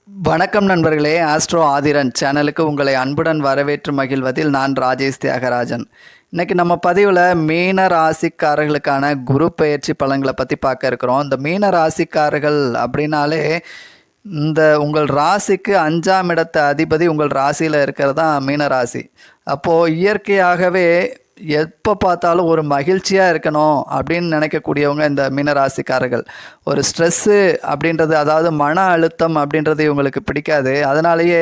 வணக்கம் நண்பர்களே, ஆஸ்ட்ரோ ஆதிரன் சேனலுக்கு உங்களை அன்புடன் வரவேற்று மகிழ்வதில் நான் ராஜேஷ் தியாகராஜன். இன்னைக்கு நம்ம பதிவில் மீன ராசிக்காரர்களுக்கான குரு பெயர்ச்சி பலன்களை பற்றி பார்க்க இருக்கிறோம். இந்த மீன ராசிக்காரர்கள் அப்படின்னாலே உங்கள் ராசிக்கு 5ஆம் இடத்த அதிபதி உங்கள் ராசியில் இருக்கிறது தான் மீன ராசி. அப்போது இயற்கையாகவே எப்போ பார்த்தாலும் ஒரு மகிழ்ச்சியாக இருக்கணும் அப்படின்னு நினைக்கக்கூடியவங்க இந்த மீனராசிக்காரர்கள். ஒரு ஸ்ட்ரெஸ்ஸு அப்படின்றது, அதாவது மன அழுத்தம் அப்படின்றது இவங்களுக்கு பிடிக்காது. அதனாலேயே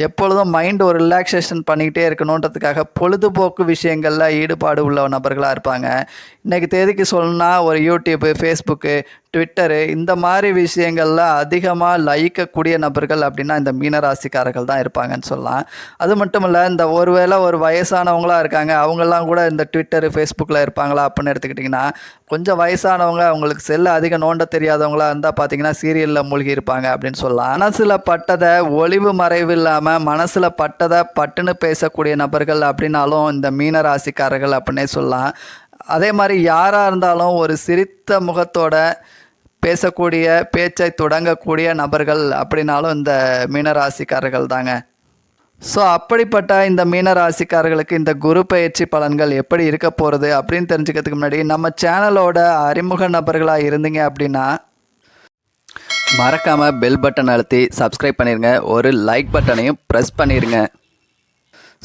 எப்பொழுதும் மைண்ட் ஒரு ரிலாக்ஸேஷன் பண்ணிக்கிட்டே இருக்கணுன்றதுக்காக பொழுதுபோக்கு விஷயங்களில் ஈடுபாடு உள்ள நபர்களாக இருப்பாங்க. இன்றைக்கி தேதிக்கு சொல்லணும்னா ஒரு யூடியூப்பு, ஃபேஸ்புக்கு, ட்விட்டரு இந்த மாதிரி விஷயங்களில் அதிகமாக லயிக்கக்கூடிய நபர்கள் அப்படின்னா இந்த மீனராசிக்காரர்கள் தான் இருப்பாங்கன்னு சொல்லலாம். அது மட்டும் இல்லை, இந்த ஒருவேளை ஒரு வயசானவங்களாக இருக்காங்க, அவங்கெல்லாம் கூட இந்த ட்விட்டரு, ஃபேஸ்புக்கில் இருப்பாங்களா அப்படின்னு எடுத்துக்கிட்டிங்கன்னா, கொஞ்சம் வயசானவங்க, அவங்களுக்கு செல்ல அதிகம் நோண்ட தெரியாதவங்களாக இருந்தால் பார்த்தீங்கன்னா சீரியலில் மூழ்கி இருப்பாங்க அப்படின்னு சொல்லலாம். மனசில் பட்டதை ஒளிவு மறைவு இல்லாமல் மனசில் பட்டதை பட்டுன்னு பேசக்கூடிய நபர்கள் அப்படின்னாலும் இந்த மீனராசிக்காரர்கள் அப்படின்னே சொல்லலாம். அதே மாதிரி யாராக இருந்தாலும் ஒரு சிரித்த முகத்தோட பேசக்கூடிய, பேச்சை தொடங்கக்கூடிய நபர்கள் அப்படின்னாலும் இந்த மீனராசிக்காரர்கள் தாங்க. ஸோ அப்படிப்பட்ட இந்த மீனராசிக்காரர்களுக்கு இந்த குரு பயிற்சி பலன்கள் எப்படி இருக்க போகிறது அப்படின்னு தெரிஞ்சுக்கிறதுக்கு முன்னாடி நம்ம சேனலோட அறிமுக நபர்களாக இருந்தீங்க அப்படின்னா மறக்காமல் பெல் பட்டன் அழுத்தி சப்ஸ்கிரைப் பண்ணிடுங்க, ஒரு லைக் பட்டனையும் ப்ரெஸ் பண்ணிடுங்க.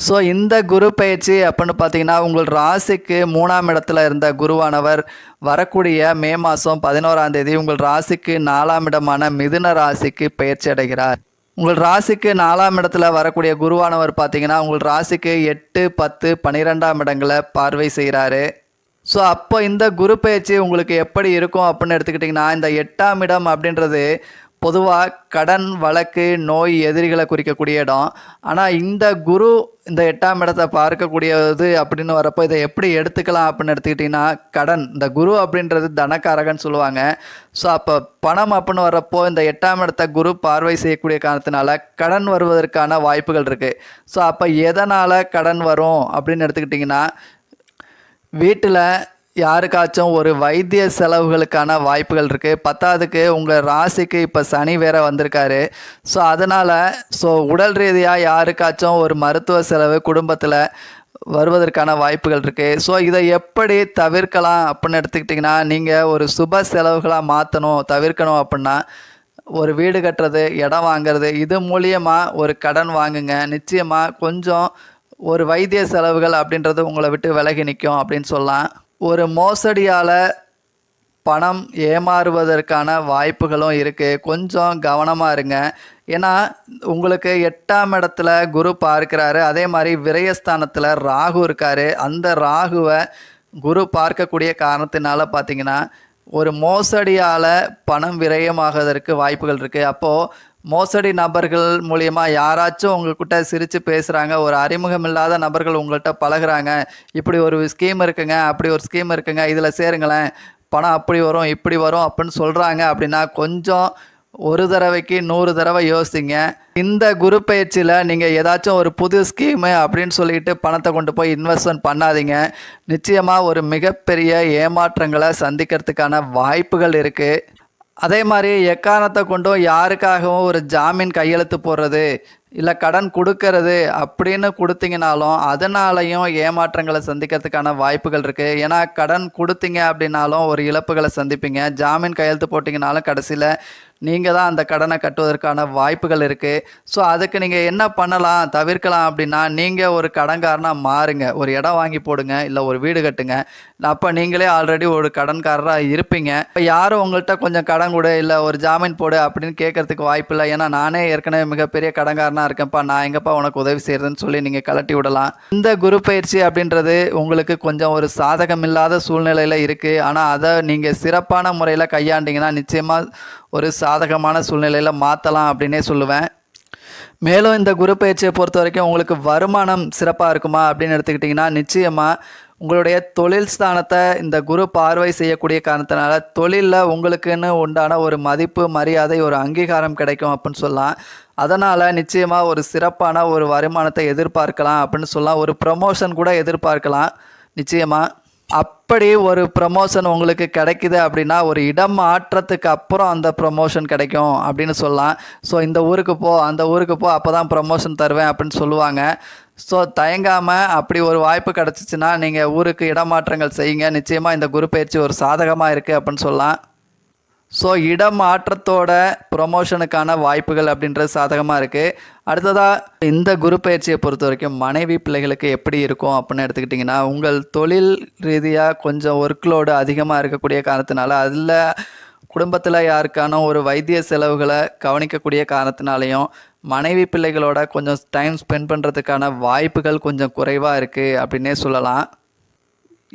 ஸோ இந்த குரு பயிற்சி அப்படின்னு பார்த்தீங்கன்னா, உங்கள் ராசிக்கு 3ஆம் இடத்துல இருந்த குருவானவர் வரக்கூடிய மே மாதம் 11ஆம் தேதி உங்கள் ராசிக்கு 4ஆம் இடமான மிதுன ராசிக்கு பயிற்சி அடைகிறார். உங்கள் ராசிக்கு 4ஆம் இடத்துல வரக்கூடிய குருவானவர் பார்த்தீங்கன்னா உங்கள் ராசிக்கு 8, 10, 12ஆம் இடங்களை பார்வை செய்கிறாரு. ஸோ அப்போ இந்த குரு பயிற்சி உங்களுக்கு எப்படி இருக்கும் அப்படின்னு எடுத்துக்கிட்டிங்கன்னா, இந்த 8ஆம் இடம் அப்படின்றது பொதுவாக கடன், வழக்கு, நோய், எதிரிகளை குறிக்கக்கூடிய இடம். ஆனால் இந்த குரு இந்த 8ஆம் இடத்தை பார்க்கக்கூடியது அப்படின்னு வரப்போ இதை எப்படி எடுத்துக்கலாம் அப்படின்னு எடுத்துக்கிட்டிங்கன்னா, கடன், இந்த குரு அப்படின்றது தனக்காரகன்னு சொல்லுவாங்க. ஸோ அப்போ பணம் அப்படின்னு வரப்போ இந்த 8ஆம் இடத்தை குரு பார்வை செய்யக்கூடிய காரணத்தினால கடன் வருவதற்கான வாய்ப்புகள் இருக்குது. ஸோ அப்போ எதனால் கடன் வரும் அப்படின்னு எடுத்துக்கிட்டிங்கன்னா, வீட்டில் யாருக்காச்சும் ஒரு வைத்திய செலவுகளுக்கான வாய்ப்புகள் இருக்குது. 10ஆவதுக்கு உங்கள் ராசிக்கு இப்போ சனி வேற வந்திருக்காரு. ஸோ அதனால் உடல் ரீதியாக யாருக்காச்சும் ஒரு மருத்துவ செலவு குடும்பத்தில் வருவதற்கான வாய்ப்புகள் இருக்குது. ஸோ இதை எப்படி தவிர்க்கலாம் அப்படின்னு எடுத்துக்கிட்டிங்கன்னா, நீங்கள் ஒரு சுப செலவுகளாக தவிர்க்கணும் அப்படின்னா, ஒரு வீடு கட்டுறது, இடம் வாங்கிறது, இது மூலியமாக ஒரு கடன் வாங்குங்க. நிச்சயமாக கொஞ்சம் ஒரு வைத்திய செலவுகள் அப்படின்றது உங்களை விட்டு விலகி நிற்கும் அப்படின்னு சொல்லலாம். ஒரு மோசடியால் பணம் ஏமாறுவதற்கான வாய்ப்புகளும் இருக்குது. கொஞ்சம் கவனமாக இருங்க. ஏன்னா உங்களுக்கு 8ஆம் இடத்துல குரு பார்க்கிறாரு, அதே மாதிரி விரயஸ்தானத்தில் ராகு இருக்கார். அந்த ராகுவை குரு பார்க்கக்கூடிய காரணத்தினால பார்த்திங்கன்னா ஒரு மோசடியால் பணம் விரயமாகுவதற்கு வாய்ப்புகள் இருக்குது. அப்போது மோசடி நபர்கள் மூலியமாக யாராச்சும் உங்கள்கிட்ட சிரித்து பேசுகிறாங்க, ஒரு அறிமுகம் இல்லாத நபர்கள் உங்கள்கிட்ட பழகுறாங்க, இப்படி ஒரு ஸ்கீம் இருக்குங்க, அப்படி ஒரு ஸ்கீம் இருக்குங்க, இதில் சேருங்களேன், பணம் அப்படி வரும் இப்படி வரும் அப்படின்னு சொல்கிறாங்க அப்படின்னா கொஞ்சம் ஒரு தடவைக்கு 100 தடவை யோசிங்க. இந்த குரு பயிற்சியில் நீங்கள் ஏதாச்சும் ஒரு புது ஸ்கீமு அப்படின்னு சொல்லிட்டு பணத்தை கொண்டு போய் இன்வெஸ்ட்மெண்ட் பண்ணாதீங்க. நிச்சயமாக ஒரு மிகப்பெரிய ஏமாற்றங்களை சந்திக்கிறதுக்கான வாய்ப்புகள் இருக்குது. அதே மாதிரி எக்காரணத்தை கொண்டும் யாருக்காகவும் ஒரு ஜாமீன் கையெழுத்து போடுறது, இல்லை கடன் கொடுக்கறது அப்படின்னு கொடுத்தீங்கனாலும் அதனாலையும் ஏமாற்றங்களை சந்திக்கிறதுக்கான வாய்ப்புகள் இருக்குது. ஏன்னா கடன் கொடுத்தீங்க அப்படின்னாலும் ஒரு இழப்புகளை சந்திப்பீங்க. ஜாமீன் கையெழுத்து போட்டிங்கனாலும் கடைசியில் நீங்கள் தான் அந்த கடனை கட்டுவதற்கான வாய்ப்புகள் இருக்குது. ஸோ அதுக்கு நீங்கள் என்ன பண்ணலாம், தவிர்க்கலாம் அப்படின்னா, நீங்கள் ஒரு கடன்காரனாக மாறுங்க. ஒரு இடம் வாங்கி போடுங்க, இல்லை ஒரு வீடு கட்டுங்க. அப்போ நீங்களே ஆல்ரெடி ஒரு கடன்காரராக இருப்பீங்க. இப்போ யாரும் உங்கள்கிட்ட கொஞ்சம் கடன் கொடு, இல்லை ஒரு ஜாமீன் போடு அப்படின்னு கேட்கறதுக்கு வாய்ப்பு இல்லை. ஏன்னா நானே ஏற்கனவே மிகப்பெரிய கடன்காரனாக இருக்கேன்ப்பா, நான் எங்கப்பா உனக்கு உதவி செய்கிறதுன்னு சொல்லி நீங்கள் கலட்டி விடலாம். இந்த குரு பயிற்சி அப்படின்றது உங்களுக்கு கொஞ்சம் ஒரு சாதகம் இல்லாத சூழ்நிலையில் இருக்குது. ஆனால் அதை நீங்கள் சிறப்பான முறையில் கையாண்டிங்கன்னா நிச்சயமாக ஒரு சாதகமான சூழ்நிலையில் மாற்றலாம் அப்படின்னே சொல்லுவேன். மேலும் இந்த குரு பயிற்சியை பொறுத்த வரைக்கும் உங்களுக்கு வருமானம் சிறப்பாக இருக்குமா அப்படின்னு எடுத்துக்கிட்டிங்கன்னா, நிச்சயமாக உங்களுடைய தொழில் ஸ்தானத்தை இந்த குரு பார்வை செய்யக்கூடிய காரணத்தினால தொழிலில் உங்களுக்குன்னு உண்டான ஒரு மதிப்பு, மரியாதை, ஒரு அங்கீகாரம் கிடைக்கும் அப்படின்னு சொல்லலாம். அதனால் நிச்சயமாக ஒரு சிறப்பான ஒரு வருமானத்தை எதிர்பார்க்கலாம் அப்படின்னு சொல்லலாம். ஒரு ப்ரமோஷன் கூட எதிர்பார்க்கலாம் நிச்சயமாக. அப்படி ஒரு ப்ரமோஷன் உங்களுக்கு கிடைக்குது அப்படின்னா ஒரு இடம் மாற்றத்துக்கு அப்புறம் அந்த ப்ரமோஷன் கிடைக்கும் அப்படின்னு சொல்லலாம். ஸோ இந்த ஊருக்கு போ, அந்த ஊருக்கு போ, அப்போ தான் ப்ரமோஷன் தருவேன் அப்படின்னு சொல்லுவாங்க. ஸோ தயங்காமல் அப்படி ஒரு வாய்ப்பு கிடச்சிச்சின்னா நீங்கள் ஊருக்கு இடமாற்றங்கள் செய்யுங்க. நிச்சயமாக இந்த குரு பயிற்சி ஒரு சாதகமாக இருக்குது அப்படின்னு சொல்லலாம். ஸோ இடம் மாற்றத்தோட ப்ரொமோஷனுக்கான வாய்ப்புகள் அப்படின்றது சாதகமாக இருக்குது. அடுத்ததாக இந்த குரு பயிற்சியை பொறுத்த வரைக்கும் மனைவி பிள்ளைகளுக்கு எப்படி இருக்கும் அப்படின்னு எடுத்துக்கிட்டிங்கன்னா, உங்கள் தொழில் ரீதியாக கொஞ்சம் ஒர்க்லோடு அதிகமாக இருக்கக்கூடிய காரணத்தினால அதில் குடும்பத்தில் யாருக்கான ஒரு வைத்திய செலவுகளை கவனிக்கக்கூடிய காரணத்தினாலையும் மனைவி பிள்ளைகளோட கொஞ்சம் டைம் ஸ்பெண்ட் பண்ணுறதுக்கான வாய்ப்புகள் கொஞ்சம் குறைவாக இருக்குது அப்படின்னே சொல்லலாம்.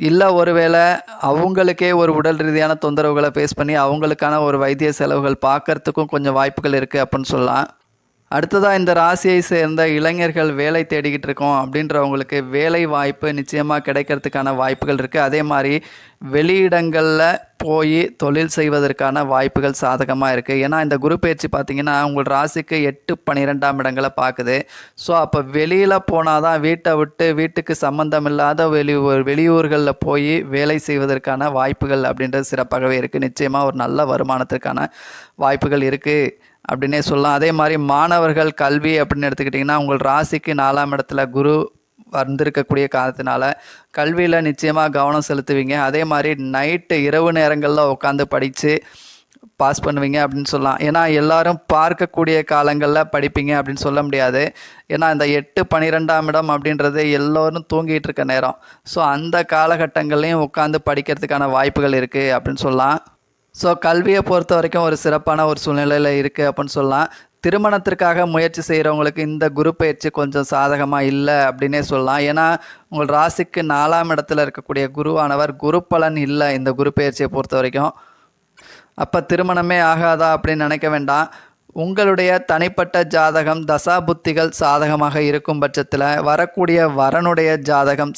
இல்லை ஒருவேளை அவங்களுக்கே ஒரு உடல் ரீதியான தொந்தரவுகளை ஃபேஸ் பண்ணி அவங்களுக்கான ஒரு வைத்திய செலவுகள் பார்க்கறதுக்கும் கொஞ்சம் வாய்ப்புகள் இருக்குது அப்படின்னு சொல்லலாம். அடுத்ததாக இந்த ராசியை சேர்ந்த இளைஞர்கள் வேலை தேடிக்கிட்டு இருக்கோம் அப்படின்றவங்களுக்கு வேலை வாய்ப்பு நிச்சயமாக கிடைக்கிறதுக்கான வாய்ப்புகள் இருக்குது. அதே மாதிரி வெளியிடங்களில் போய் தொழில் செய்வதற்கான வாய்ப்புகள் சாதகமாக இருக்குது. ஏன்னா இந்த குரு பயிற்சி பார்த்திங்கன்னா உங்கள் ராசிக்கு 8, 12ஆம் இடங்களை பார்க்குது. ஸோ அப்போ வெளியில் போனால் தான் வீட்டை விட்டு வீட்டுக்கு சம்மந்தம் இல்லாத வெளியூர்களில் போய் வேலை செய்வதற்கான வாய்ப்புகள் அப்படின்றது சிறப்பாகவே இருக்குது. நிச்சயமாக ஒரு நல்ல வருமானத்திற்கான வாய்ப்புகள் இருக்குது அப்படின்னே சொல்லலாம். அதே மாதிரி மாணவர்கள் கல்வி அப்படின்னு எடுத்துக்கிட்டிங்கன்னா உங்கள் ராசிக்கு 4ஆம் இடத்துல குரு வந்திருக்கக்கூடிய காரணத்தினால கல்வியில் நிச்சயமாக கவனம் செலுத்துவீங்க. அதே மாதிரி நைட்டு இரவு நேரங்களில் உட்காந்து படித்து பாஸ் பண்ணுவீங்க அப்படின்னு சொல்லலாம். ஏன்னா எல்லாரும் பார்க்கக்கூடிய காலங்களில் படிப்பீங்க அப்படின்னு சொல்ல முடியாது. ஏன்னா இந்த 8, 12ஆம் இடம் அப்படின்றது எல்லோரும் தூங்கிட்டு இருக்க நேரம். ஸோ அந்த காலகட்டங்கள்லையும் உட்காந்து படிக்கிறதுக்கான வாய்ப்புகள் இருக்குது அப்படின்னு சொல்லலாம். ஸோ கல்வியை பொறுத்த வரைக்கும் ஒரு சிறப்பான ஒரு சூழ்நிலையில் இருக்குது அப்படின்னு சொல்லலாம். திருமணத்திற்காக முயற்சி செய்கிறவங்களுக்கு இந்த குரு பயிற்சி கொஞ்சம் சாதகமாக இல்லை அப்படின்னே சொல்லலாம். ஏன்னா உங்கள் ராசிக்கு 4ஆம் இடத்துல இருக்கக்கூடிய குருவானவர் குரு பலன் இல்லை இந்த குரு பயிற்சியை பொறுத்த வரைக்கும். அப்போ திருமணமே ஆகாதா அப்படின்னு நினைக்க வேண்டாம். உங்களுடைய தனிப்பட்ட ஜாதகம் தசா புத்திகள் சாதகமாக இருக்கும் பட்சத்தில் வரக்கூடிய வரனுடைய ஜாதகம்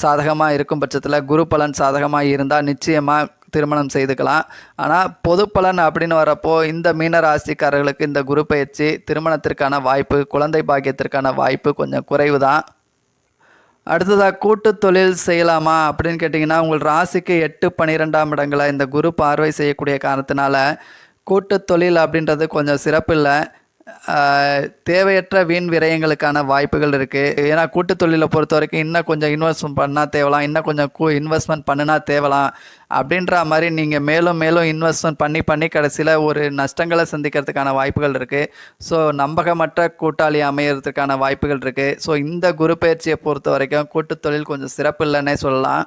சாதகமாக இருக்கும் பட்சத்தில் குரு பலன் சாதகமாக இருந்தால் நிச்சயமாக திருமணம் செய்துக்கலாம். ஆனால் பொது பலன் அப்படின்னு வரப்போ இந்த மீன ராசிக்காரர்களுக்கு இந்த குரு பயிற்சி திருமணத்திற்கான வாய்ப்பு, குழந்தை பாக்கியத்திற்கான வாய்ப்பு கொஞ்சம் குறைவு தான். அடுத்ததாக கூட்டு தொழில் செய்யலாமா அப்படின்னு கேட்டிங்கன்னா உங்கள் ராசிக்கு 8, 12ஆம் இடங்களை இந்த குரு பார்வை செய்யக்கூடிய காரணத்தினால கூட்டு தொழில் அப்படின்றது கொஞ்சம் சிறப்பு இல்லை. தேவையற்ற வீண் விரயங்களுக்கான வாய்ப்புகள் இருக்குது. ஏன்னா கூட்டு தொழிலை பொறுத்த வரைக்கும் இன்னும் கொஞ்சம் இன்வெஸ்ட்மெண்ட் பண்ணால் தேவலாம், இன்னும் கொஞ்சம் இன்வெஸ்ட்மெண்ட் பண்ணினா தேவலாம் அப்படின்ற மாதிரி நீங்கள் மேலும் மேலும் இன்வெஸ்ட்மெண்ட் பண்ணி கடைசியில் ஒரு நஷ்டங்களை சந்திக்கிறதுக்கான வாய்ப்புகள் இருக்குது. ஸோ நம்பகமற்ற கூட்டாளி அமையறதுக்கான வாய்ப்புகள் இருக்குது. ஸோ இந்த குரு பயிற்சியை பொறுத்த வரைக்கும் கூட்டு தொழில் கொஞ்சம் சிறப்பு இல்லைன்னே சொல்லலாம்.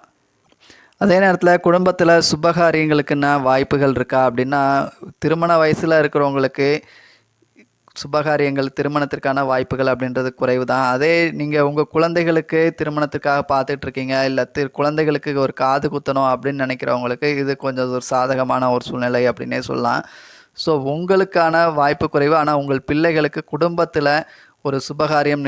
அதே நேரத்தில் குடும்பத்தில் சுபகாரியங்களுக்குன்னா வாய்ப்புகள் இருக்கா அப்படின்னா திருமண வயசில் இருக்கிறவங்களுக்கு சுபகாரியங்கள் திருமணத்திற்கான வாய்ப்புகள் அப்படின்றது குறைவு தான். அதே நீங்கள் உங்கள் குழந்தைகளுக்கு திருமணத்துக்காக பார்த்துட்ருக்கீங்க, இல்லை குழந்தைகளுக்கு ஒரு காது குத்தணும் அப்படின்னு நினைக்கிறவங்களுக்கு இது கொஞ்சம் ஒரு சாதகமான ஒரு சூழ்நிலை அப்படின்னே சொல்லலாம். ஸோ உங்களுக்கான வாய்ப்பு குறைவு. ஆனால் உங்கள் பிள்ளைகளுக்கு குடும்பத்தில் ஒரு சுபகாரியம்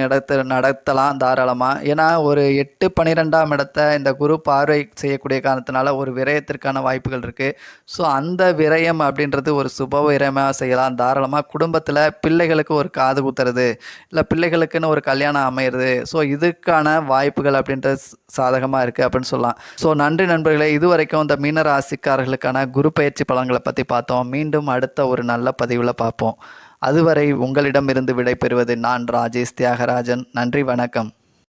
நடத்தலாம் தாராளமாக. ஏன்னா ஒரு 8, 12ஆம் இடத்தை இந்த குரு பார்வை செய்யக்கூடிய காரணத்தினால ஒரு விரயத்திற்கான வாய்ப்புகள் இருக்குது. ஸோ அந்த விரயம் அப்படின்றது ஒரு சுப விரயமாக செய்யலாம் தாராளமாக. குடும்பத்தில் பிள்ளைகளுக்கு ஒரு காது குத்துறது, இல்லை பிள்ளைகளுக்குன்னு ஒரு கல்யாணம் அமையிறது, ஸோ இதுக்கான வாய்ப்புகள் அப்படின்றது சாதகமாக இருக்குது அப்படின்னு சொல்லலாம். ஸோ நன்றி நண்பர்களே, இதுவரைக்கும் இந்த மீன ராசிக்காரர்களுக்கான குரு பயிற்சி பலன்களை பற்றி பார்த்தோம். மீண்டும் அடுத்த ஒரு நல்ல பதிவில் பார்ப்போம். அதுவரை உங்களிடமிருந்து விடைபெறுவது நான் ராஜேஷ் தியாகராஜன். நன்றி, வணக்கம்.